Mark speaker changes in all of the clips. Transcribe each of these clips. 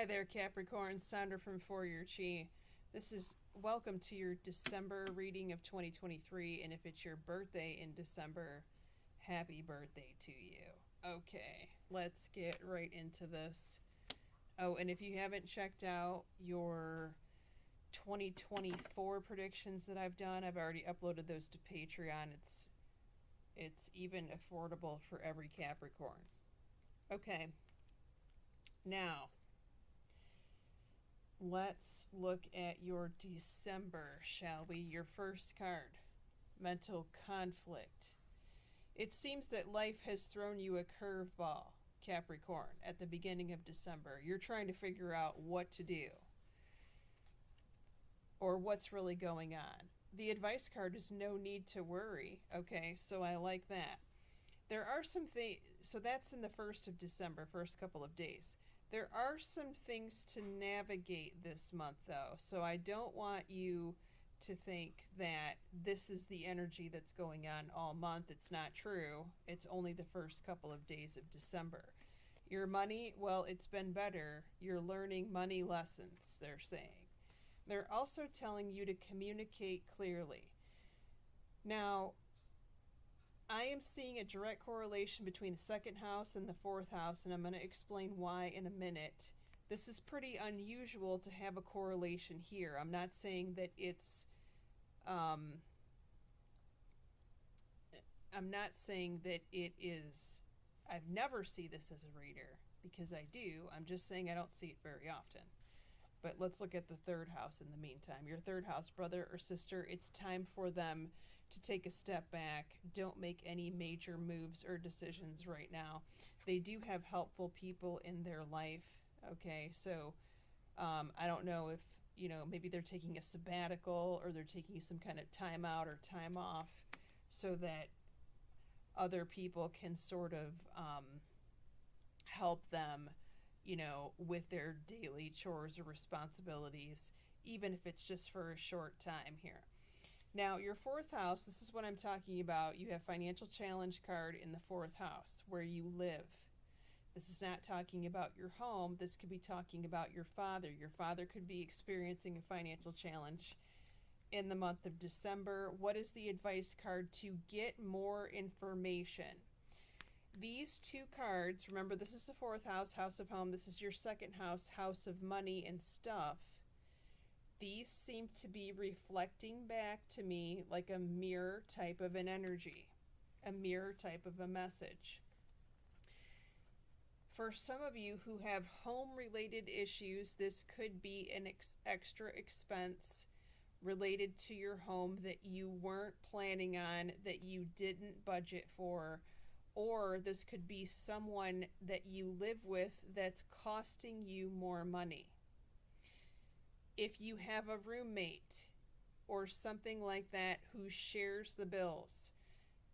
Speaker 1: Hi there, Capricorn. Sondra from For Your Chi. This is welcome to your December reading of 2023. And if it's your birthday in December, happy birthday to you. Okay, let's get right into this. Oh, and if you haven't checked out your 2024 predictions that I've done, I've already uploaded those to Patreon. It's even affordable for every Capricorn. Okay. Now, let's look at your December, shall we? Your first card, mental conflict. It seems that life has thrown you a curveball, Capricorn, at the beginning of December. You're trying to figure out what to do or what's really going on. The advice card is no need to worry, okay? So I like that. There are some things, so that's in the 1st of December, first couple of days. There are some things to navigate this month, though, so I don't want you to think that this is the energy that's going on all month. It's not true. It's only the first couple of days of December. Your money, well, it's been better. You're learning money lessons, they're saying. They're also telling you to communicate clearly. Now, I am seeing a direct correlation between the second house and the fourth house, and I'm going to explain why in a minute. This is pretty unusual to have a correlation here. I'm not saying that it's I'm not saying that it is, I've never see this as a reader, because I do. I'm just saying I don't see it very often. But let's look at the third house in the meantime. Your third house, brother or sister, it's time for them to take a step back. Don't make any major moves or decisions right now. They do have helpful people in their life. Okay, so I don't know if, maybe they're taking a sabbatical or they're taking some kind of time out or time off so that other people can sort of help them, with their daily chores or responsibilities, even if it's just for a short time here. Now, your fourth house, this is what I'm talking about. You have financial challenge card in the fourth house, where you live. This is not talking about your home. This could be talking about your father. Your father could be experiencing a financial challenge in the month of December. What is the advice card? To get more information. These two cards, remember, this is the fourth house, house of home. This is your second house, house of money and stuff. These seem to be reflecting back to me like a mirror type of an energy, a mirror type of a message. For some of you who have home-related issues, this could be an extra expense related to your home that you weren't planning on, that you didn't budget for, or this could be someone that you live with that's costing you more money. If you have a roommate or something like that who shares the bills,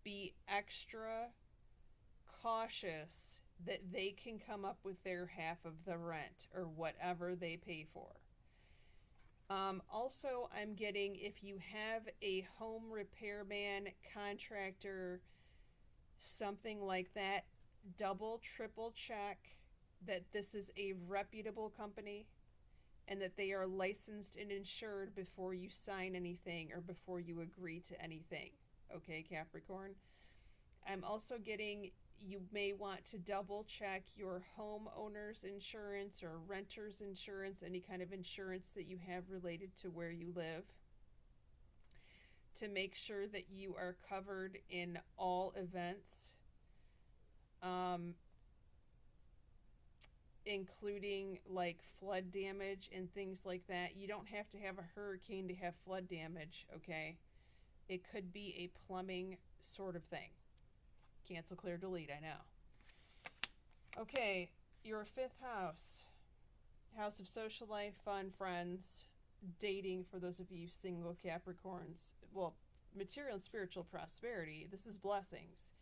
Speaker 1: be extra cautious that they can come up with their half of the rent or whatever they pay for. Also, I'm getting, if you have a home repairman, contractor, something like that, double, triple check that this is a reputable company and that they are licensed and insured before you sign anything or before you agree to anything. Okay, Capricorn? I'm also getting, you may want to double check your homeowner's insurance or renter's insurance, any kind of insurance that you have related to where you live, to make sure that you are covered in all events, including like flood damage and things like that. You don't have to have a hurricane to have flood damage, okay? It could be a plumbing sort of thing. Cancel, clear, delete, I know. Okay, your fifth house. House of social life, fun, friends, dating for those of you single Capricorns. Well, material and spiritual prosperity. This is blessings.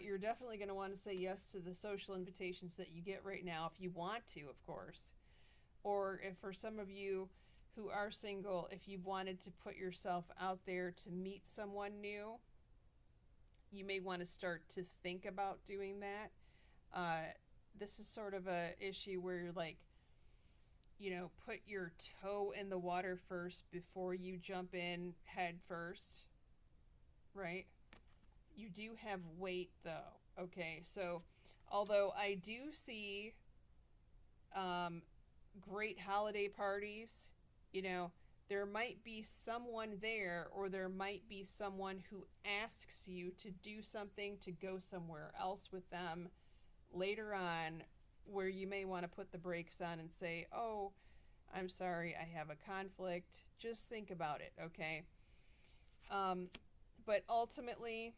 Speaker 1: You're definitely going to want to say yes to the social invitations that you get right now, if you want to, of course. Or if for some of you who are single, if you've wanted to put yourself out there to meet someone new, you may want to start to think about doing that. This is sort of a issue where you're like, put your toe in the water first before you jump in head first, right? You do have weight though, okay? So, although I do see great holiday parties, there might be someone there, or there might be someone who asks you to do something, to go somewhere else with them later on, where you may want to put the brakes on and say, oh, I'm sorry, I have a conflict. Just think about it, okay? But ultimately,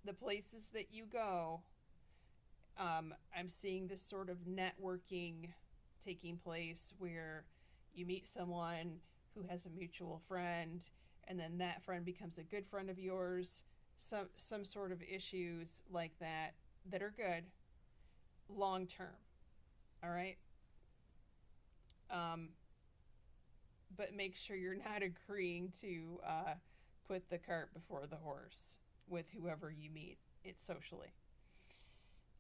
Speaker 1: the places that you go, I'm seeing this sort of networking taking place where you meet someone who has a mutual friend, and then that friend becomes a good friend of yours. Some sort of issues like that are good long term. All right. But make sure you're not agreeing to put the cart before the horse with whoever you meet it socially,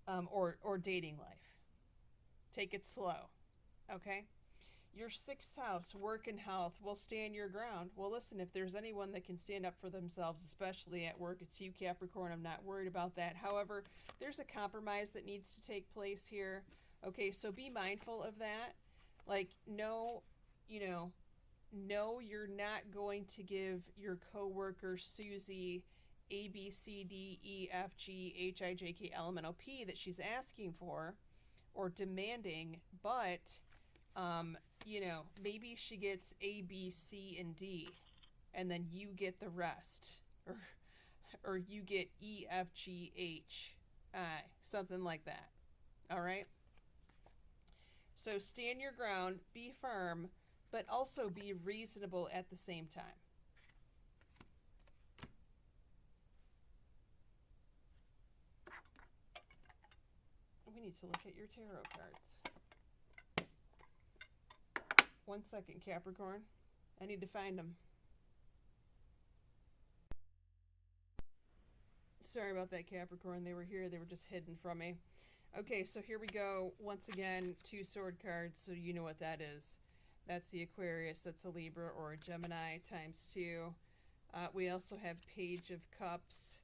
Speaker 1: or dating life. Take it slow, okay? Your sixth house, work and health, will stand your ground. Well, listen, if there's anyone that can stand up for themselves, especially at work, it's you, Capricorn. I'm not worried about that. However, there's a compromise that needs to take place here. Okay, so be mindful of that. Like, no, you're not going to give your coworker Susie A, B, C, D, E, F, G, H, I, J, K, L, M, N, O, P that she's asking for or demanding, but maybe she gets A, B, C, and D, and then you get the rest, or you get E, F, G, H, I, something like that. All right. So stand your ground, be firm, but also be reasonable at the same time. We need to look at your tarot cards. 1 second, Capricorn. I need to find them. Sorry about that, Capricorn. They were here. They were just hidden from me. Okay, so here we go. Once again, 2 sword cards, so you know what that is. That's the Aquarius. That's a Libra or a Gemini times 2. We also have Page of Cups.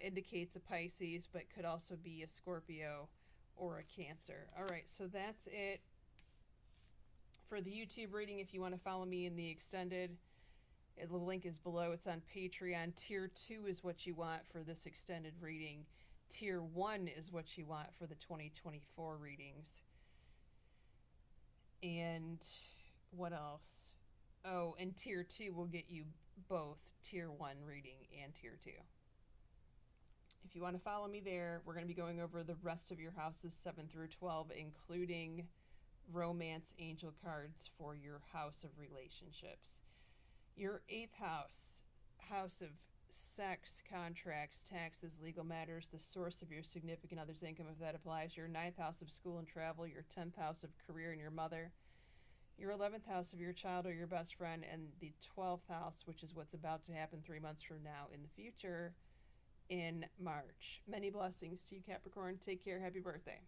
Speaker 1: Indicates a Pisces, but could also be a Scorpio or a Cancer. All right, so that's it for the YouTube reading. If you want to follow me in the extended, the link is below. It's on Patreon. Tier 2 is what you want for this extended reading. Tier 1 is what you want for the 2024 readings. And what else? Oh, and Tier 2 will get you both Tier 1 reading and Tier 2. If you want to follow me there, we're going to be going over the rest of your houses 7 through 12, including romance angel cards for your house of relationships. Your 8th house, house of sex, contracts, taxes, legal matters, the source of your significant other's income, if that applies. Your 9th house of school and travel, your 10th house of career and your mother, your 11th house of your child or your best friend, and the 12th house, which is what's about to happen 3 months from now in the future, in March. Many blessings to you, Capricorn. Take care. Happy birthday.